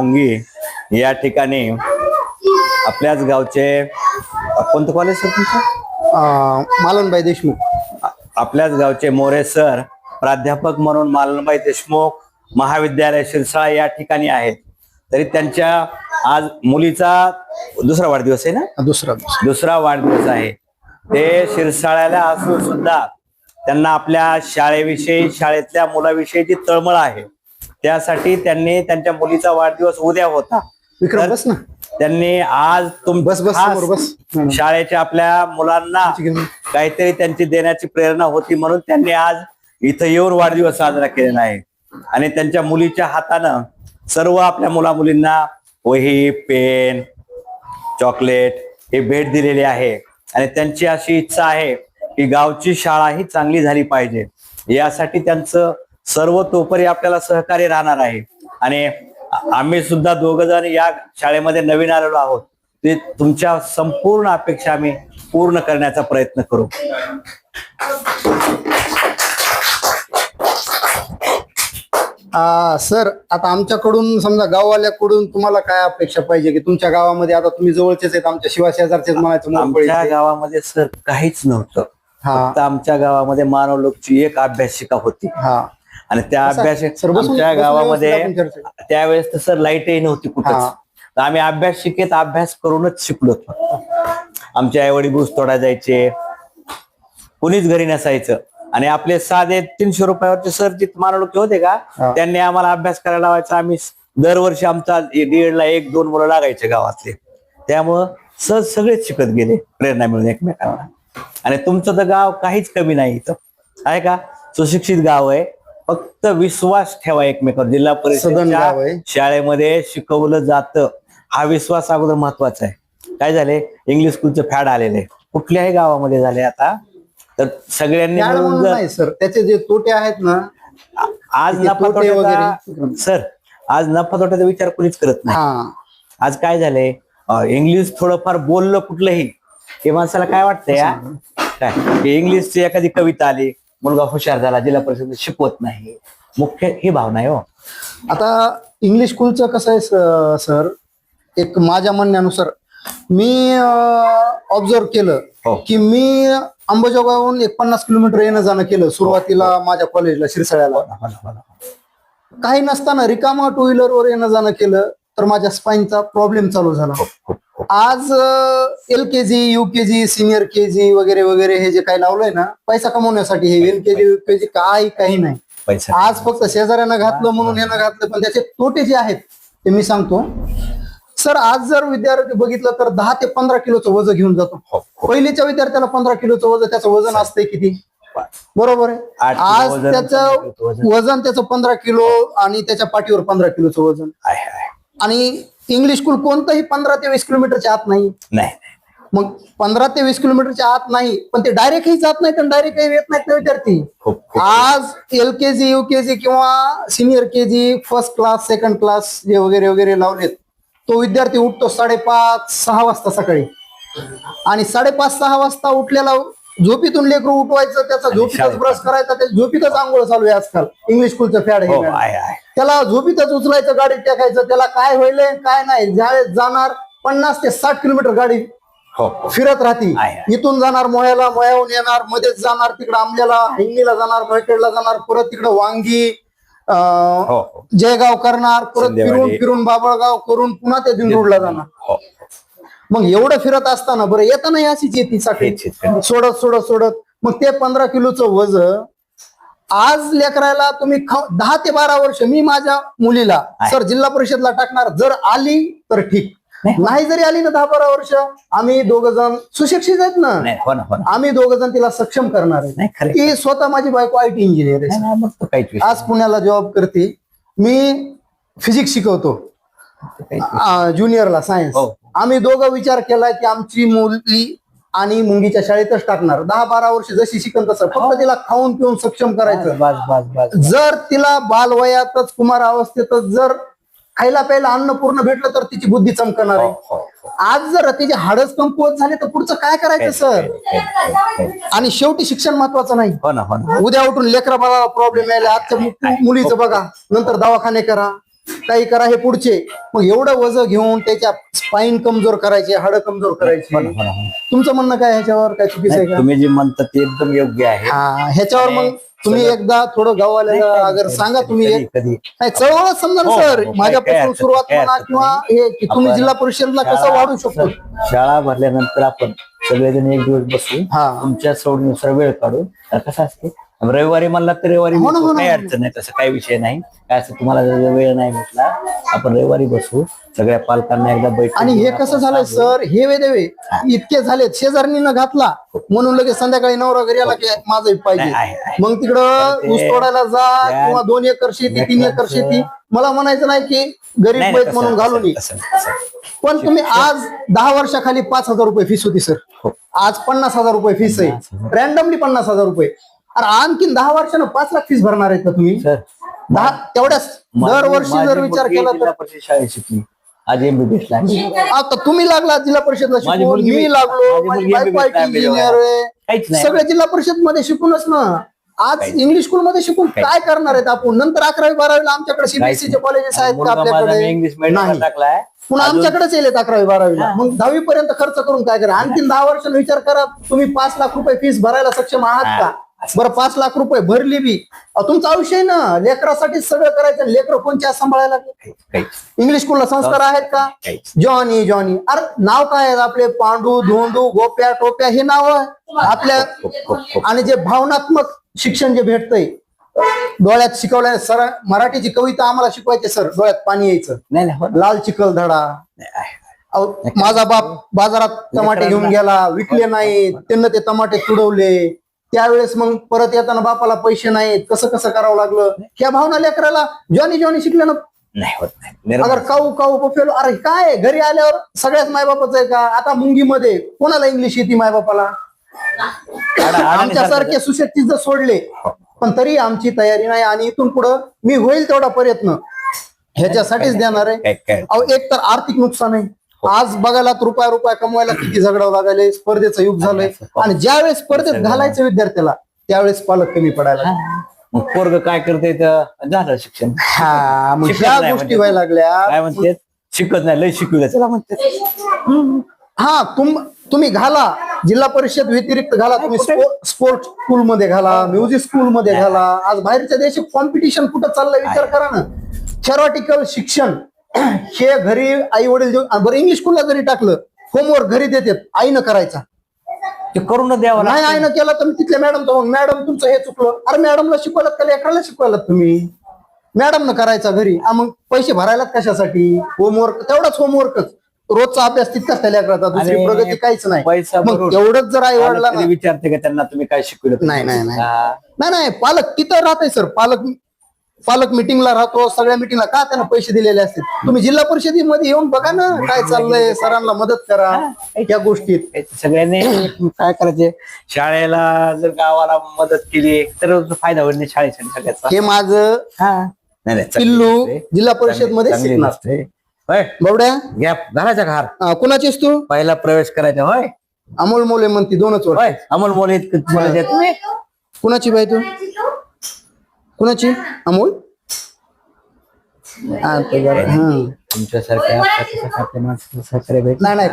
मुंगी या ठिकाणी आपल्याच गावचे कोणतं कॉलेज सर तुमचं? मालनबाई देशमुख. आपल्याच गावचे मोरे सर प्राध्यापक म्हणून मालनबाई देशमुख महाविद्यालय शिरसाळा या ठिकाणी आहेत. तरी त्यांच्या आज मुलीचा दुसरा वाढदिवस आहे ना? दुसरा वाढदिवस आहे. ते शिरसाळ्याला असून सुद्धा त्यांना आपल्या शाळेविषयी शाळेतल्या मुलाविषयीची तळमळ आहे. त्यासाठी त्यांनी त्यांच्या मुलीचा वाढदिवस उद्या होता. त्यांनी आज शाळेच्या आपल्या मुलांना काहीतरी त्यांची देण्याची प्रेरणा होती म्हणून त्यांनी आज इथं येऊन वाढदिवस साजरा केलेला आहे. आणि त्यांच्या मुलीच्या हातानं सर्व आपल्या मुला मुलींना वही, पेन, चॉकलेट हे भेट दिलेली आहे. आणि त्यांची अशी इच्छा आहे की गावची शाळा ही चांगली झाली पाहिजे. यासाठी त्यांचं सर्वतोपरी आपल्याला सहकार्य राहणार आहे. आणि आम्ही सुद्धा दोघ जण या शाळेमध्ये नवीन आलेलो आहोत. ते तुमच्या संपूर्ण अपेक्षा आम्ही पूर्ण करण्याचा प्रयत्न करू. सर, आता आमच्याकडून समजा गाववाल्याकडून तुम्हाला काय अपेक्षा पाहिजे की तुमच्या गावामध्ये, आता तुम्ही जवळचेच आहेत, आमच्या शिवा शेजारचेच म्हणायचं. आमच्या गावामध्ये सर काहीच नव्हतं. फक्त आमच्या गावामध्ये मानवलोकची एक अभ्यासिका होती. आणि त्या आमच्या गावामध्ये त्यावेळेस तर सर लाईटही नव्हती कुठंच. तर आम्ही अभ्यासिकेत अभ्यास करूनच शिकलो. आमच्या आई वडील ऊस तोडा जायचे, कुणीच घरी नसायचं. आणि आपले साधे 300 रुपयावरचे सर जे मानवलोक होते का, त्यांनी आम्हाला अभ्यास करायला लावायचा. आम्ही दरवर्षी आमचा डीएडला 1-2 मुलं लागायचे गावातले. त्यामुळं सहज सगळेच शिकत गेले, प्रेरणा मिळून एकमेकांना. आणि तुमचं तर गाव काहीच कमी नाही इथं आहे का, सुशिक्षित गाव आहे. फक्त विश्वास ठेवा एकमेकांवर. जिल्हा परिषद शाळेमध्ये शिकवलं जातं, हा विश्वास अगोदर महत्वाचा आहे. काय झाले, इंग्लिश स्कूलचं फॅड आलेले कुठल्याही गावामध्ये झाले आता. तर सगळ्यांनी सर त्याचे जे तोटे आहेत ना, आज नफा तोट्याचा सर आज नफा तोट्याचा विचार कोणीच करत नाही. आज काय झालंय, इंग्लिश थोडंफार बोललं कुठलंही की माणसाला काय वाटतंय काय, इंग्लिशची एखादी कविता आली, मुलगा हुशार झाला, जिल्हा परिषद शिकवत नाही. मुख्य ही भावना आहे हो. आता इंग्लिश स्कूलचं कसं आहे सर, एक माझ्या म्हणण्यानुसार मी ऑब्झर्व केलं की मी अंबाजोगाईहून 50 किलोमीटर येणं जाणं केलं सुरुवातीला माझ्या कॉलेजला शिरसाळ्याला. काही नसताना रिकामा 2 व्हीलरवर येणं जाणं केलं तर माझ्या स्पाईनचा प्रॉब्लेम चालू झाला. आज LKG, UKG, सिनियर KG वगैरे वगैरे हे जे काही लावलंय ना पैसा कमवण्यासाठी, हे LKG UKG काही नाही. आज फक्त शेजाऱ्यानं घातलं म्हणून यानं घातलं. पण त्याचे तोटे जे आहेत ते मी सांगतो सर. आज जर विद्यार्थी बघितलं तर 10 ते 15 किलोचं वजन घेऊन जातो. पहिलीच्या विद्यार्थ्याला 15 किलोचं वजन, त्याचं वजन असतंय किती, बरोबर आहे. आज त्याचं वजन त्याचं 15 किलो आणि त्याच्या पाठीवर 15 किलोचं वजन. आणि इंग्लिश स्कूल कोणतंही 15 ते 20 किलोमीटरच्या आत नाही. मग 15 ते 20 किलोमीटरच्या आत नाही, पण ते डायरेक्टही जात नाही तर डायरेक्टही येत नाहीत विद्यार्थी. आज LKG, UKG किंवा senior KG, first class, second class जे वगैरे वगैरे लावलेत, तो विद्यार्थी उठतो 5:30-6 वाजता सकाळी. आणि 5:30-6 वाजता उठलेला झोपीतून लेकरू उठवायचं, त्याचा झोपीतच ब्रश करायचा, त्या झोपीतच आंघोळ चालू आहे आजकाल. इंग्लिश स्कूलचं फॅड आहे. त्याला झोपीतच उचलायचं, गाडीत टाकायचं. त्याला काय होईल काय नाही, ज्यावेळेस जाणार 50 ते 60 किलोमीटर गाडी फिरत राहते. इथून जाणार मोह्याला, मोह्याहून येणार, मध्येच जाणार तिकडे आंबल्याला, हिंगणीला जाणार, भयखेडला जाणार, परत तिकडे वांगी, जयगाव करणार, परत फिरून बाबळगाव करून पुन्हा ते दिंडोडला जाणार. मग एवढं फिरत असताना बरं येताना अशीच येते साठी सोडत मग ते 15 किलोचं वजन आज लेकरायला तुम्ही 10 ते 12 वर्ष मी माझ्या मुलीला सर जिल्हा परिषदला टाकणार. जर आली तर ठीक, नाही जरी आली ना 10-12 वर्ष, आम्ही दोघ जण सुशिक्षित आहेत ना, आम्ही दोघ जण तिला सक्षम करणार आहे. ती स्वतः माझी बायको IT इंजिनियर आहे, आज पुण्याला जॉब करते. मी फिजिक्स शिकवतो ज्युनियरला सायन्स. आम्ही दोघं विचार केला की आमची मुलगी आणि मुंगीच्या शाळेतच टाकणार. 10-12 वर्ष जशी शिकन तसं, फक्त तिला खाऊन पिऊन सक्षम करायचं. जर तिला बालवयातच कुमार अवस्थेतच जर खायला प्यायला अन्न पूर्ण भेटलं तर तिची बुद्धी चमकणार आहे. आज जर तिचे हाडच कमकुवत झाले तर पुढचं काय करायचं सर. आणि शेवटी शिक्षण महत्वाचं नाही. उद्या उठून लेकरा बाळाला प्रॉब्लेम यायला, आजच्या मुलीचं बघा, नंतर दवाखाने करा, काही करा हे पुढचे. मग एवढं वजन घेऊन त्याच्या स्पाईन कमजोर करायचे, हाडं कमजोर करायची. तुमचं म्हणणं काय ह्याच्यावर, काय चुकीचं आहे का? तुम्ही जे म्हणता ते एकदम योग्य आहे. हा, ह्याच्यावर मग तुम्ही एकदा थोडं गाववाल्याला अगर सांगा तुम्ही कधी चळवळच समजा ना सर, माझ्यापासून सुरुवात म्हणा किंवा हे की तुम्ही जिल्हा परिषदला कसं वाढू शकतो. शाळा भरल्यानंतर आपण सगळेजण एक दिवस बसू, तुमच्या सोडीनुसार वेळ काढू. कसं असते रविवारी म्हणला तर रविवारी काही अडचण नाही, तसं काही विषय नाही. काय असं तुम्हाला जर वेळ नाही भेटला आपण रविवारी बसू, सगळ्या पालकांना एकदा बैठ. आणि हे कसं झालंय सर, हे वेदेवे इतके झाले, शेजारणीनं घातला म्हणून लगेच संध्याकाळी नवरा घरी आला की माझं पाहिजे. मग तिकडं ऊस तोडायला जा किंवा 2 एकर शेती 3 एकर शेती. मला म्हणायचं नाही की गरीब बैत म्हणून घालून ये. पण तुम्ही आज 10 वर्षाखाली 5,000 रुपये फीस होती सर, आज 50,000 रुपये फीस आहे, रॅन्डमली 50,000 रुपये. अरे आणखीन 10 वर्षानं 5 लाख फीस भरणार आहेत का तुम्ही? 10 तेवढ्याच दरवर्षी जर विचार केला तर. शाळेत शिकली, आज MBBS ला. आता तुम्ही लागला जिल्हा परिषदला शिकून, मी लागलो, माझी बायको IT इंजिनियर आहे, सगळे जिल्हा परिषद मध्ये शिकूनच ना. आज इंग्लिश स्कूल मध्ये शिकून काय करणार आहेत आपण? नंतर 11वी 12वीला आमच्याकडे CBSE चे कॉलेजेस आहेत का आपल्याकडे? इंग्लिश मीडियम टाकलाय, पुन्हा आमच्याकडेच येईल 11वी 12वीला. मग 10वी पर्यंत खर्च करून काय करा? आणखीन 10 वर्षांनी विचार करा, तुम्ही 5 लाख रुपये फीस भरायला सक्षम आहात का? बरं 5 लाख रुपये भरली बी, तुमचा आयुष्य आहे ना, लेकरासाठी सगळं करायचं. लेकर कोणत्या सांभाळायला लागले? इंग्लिश स्कूलला संस्कार आहेत का? जॉनी जॉनी, अरे नाव काय आहेत आपले? पांडू, धोंडू, गोप्या, टोप्या, हे नाव आपल्या. आणि जे भावनात्मक शिक्षण जे भेटतंय, डोळ्यात शिकवल्या सर, मराठीची कविता आम्हाला शिकवायचे सर, डोळ्यात पाणी यायचं. लाल चिखल धडा. माझा बाप बाजारात टमाटे घेऊन गेला, विकले नाही, त्यांना ते टमाटे तुडवले. त्यावेळेस मग परत येताना बापाला पैसे नाहीत, कसं कसं करावं लागलं. ह्या भावना लेकराला जॉनी जॉनी शिकल्यानं नाही होत नाही. अगर काऊ काऊ बफेलो, अरे काय घरी आल्यावर सगळ्याच मायबापाचं आहे का? आता मुंगीमध्ये कोणाला इंग्लिश येते मायबापाला? आमच्यासारखे सुशिक्षित जर सोडले, पण तरी आमची तयारी नाही. आणि इथून पुढं मी होईल तेवढा प्रयत्न ह्याच्यासाठीच देणार आहे. एक तर आर्थिक नुकसान आहे. आज बघायला रुपया रुपया कमवायला किती झगडावं लागायला, स्पर्धेचं युग झालंय. आणि ज्यावेळेस स्पर्धेत घालायचं विद्यार्थ्याला त्यावेळेस पालक कमी पडायला. मग पोरग काय करते, झालं शिक्षण. हा, मग ह्या गोष्टी व्हायला लागल्या. काय म्हणते, शिकत नाही, लय शिकवलं त्याला म्हणते. हा, तुम्ही घाला, जिल्हा परिषद व्यतिरिक्त घाला, तुम्ही स्पोर्ट्स स्कूल मध्ये घाला, म्युझिक स्कूल मध्ये घाला. आज बाहेरच्या देशात कॉम्पिटिशन कुठं चाललंय विचार करा ना. थेरॉटिकल शिक्षण हे घरी आई वडील देऊन, बरं इंग्लिश स्कूलला जरी टाकलं, होमवर्क घरी देतात, आईनं करायचा. ते करून द्यावं नाही आईनं केला तर तिथल्या मॅडम तुमचं हे चुकलं. अरे मॅडमला शिकवलात का लेकराला शिकवायलात तुम्ही? मॅडमनं करायचा घरी. मग पैसे भरायलात कशासाठी? होमवर्क, तेवढाच होमवर्कच, रोजचा अभ्यास तितकाच त्या लेकराचा, दुसरी प्रगती काहीच नाही. पैसा मग एवढंच जर आई वडिला विचारते का त्यांना तुम्ही काय शिकवलं? नाही नाही नाही नाही, पालक तिथं राहते सर. पालक मिटिंगला राहतो, सगळ्या मिटिंगला का त्यांना पैसे दिलेले असतील. तुम्ही जिल्हा परिषदेमध्ये येऊन बघा ना काय चाललंय, सरांना मदत करा या गोष्टीत. सगळ्यांनी काय करायचे, शाळेला जर गावाला मदत केली तर फायदा होईल शाळेसाठी सगळ्याचा. हे माझं पिल्लू जिल्हा परिषद मध्ये शिकणार. बवड्या गॅप घालायचा घार. कुणाचीस तू? पहिला प्रवेश करायचा. होय, अमोल मोले म्हणती 2च वर्ष. अमोल मोले कुणाची बाई तू? कुणाची? अमोल? तुमच्यासारख्या माणसाला नाही